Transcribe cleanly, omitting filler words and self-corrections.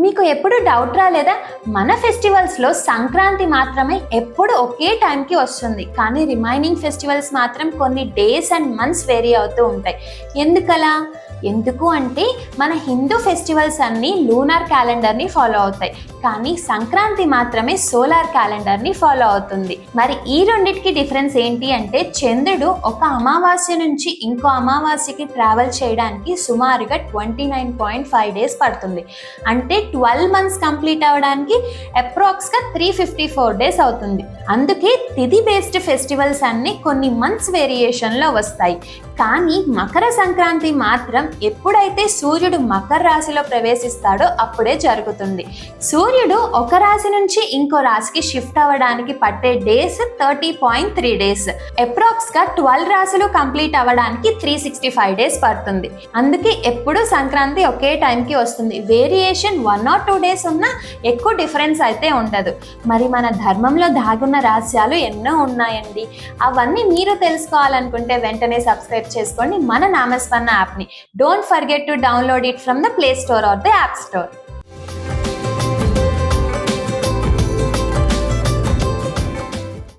మీకు ఎప్పుడు డౌట్ రాలేదా? మన ఫెస్టివల్స్లో సంక్రాంతి మాత్రమే ఎప్పుడు ఒకే టైంకి వస్తుంది, కానీ రిమైనింగ్ ఫెస్టివల్స్ మాత్రం కొన్ని డేస్ అండ్ మంత్స్ వేరీ అవుతూ ఉంటాయి. ఎందుకలా? ఎందుకు అంటే మన హిందూ ఫెస్టివల్స్ అన్నీ లూనార్ క్యాలెండర్ని ఫాలో అవుతాయి, కానీ సంక్రాంతి మాత్రమే సోలార్ క్యాలెండర్ని ఫాలో అవుతుంది. మరి ఈ రెండింటికి డిఫరెన్స్ ఏంటి అంటే, చంద్రుడు ఒక అమావాస్య నుంచి ఇంకో అమావాస్యకి ట్రావెల్ చేయడానికి సుమారుగా 29.5 డేస్ పడుతుంది. అంటే 12 మంత్స్ కంప్లీట్ అవ్వడానికి అప్రాక్స్గా 354 డేస్ అవుతుంది. అందుకే తిథి బేస్డ్ ఫెస్టివల్స్ అన్నీ కొన్ని మంత్స్ వేరియేషన్లో వస్తాయి. కానీ మకర సంక్రాంతి మాత్రం ఎప్పుడైతే సూర్యుడు మకర రాశిలో ప్రవేశిస్తాడో అప్పుడే జరుగుతుంది. సూర్యుడు ఒక రాశి నుంచి ఇంకో రాశికి షిఫ్ట్ అవ్వడానికి పట్టే డేస్ 30.3 డేస్. అప్రాక్స్గా 12 రాశులు కంప్లీట్ అవ్వడానికి 365 డేస్ పడుతుంది. అందుకే ఎప్పుడు సంక్రాంతి ఒకే టైంకి వస్తుంది. వేరియేషన్ 1 or 2 డేస్ ఉన్నా ఎక్కువ డిఫరెన్స్ అయితే ఉండదు. మరి మన ధర్మంలో దాగున్న రహస్యాలు ఎన్నో ఉన్నాయండి. అవన్నీ మీరు తెలుసుకోవాలనుకుంటే వెంటనే సబ్స్క్రైబ్ చేసుకోండి మన నామస్పన్న యాప్ని. Don't forget to download it from the Play Store or the App store.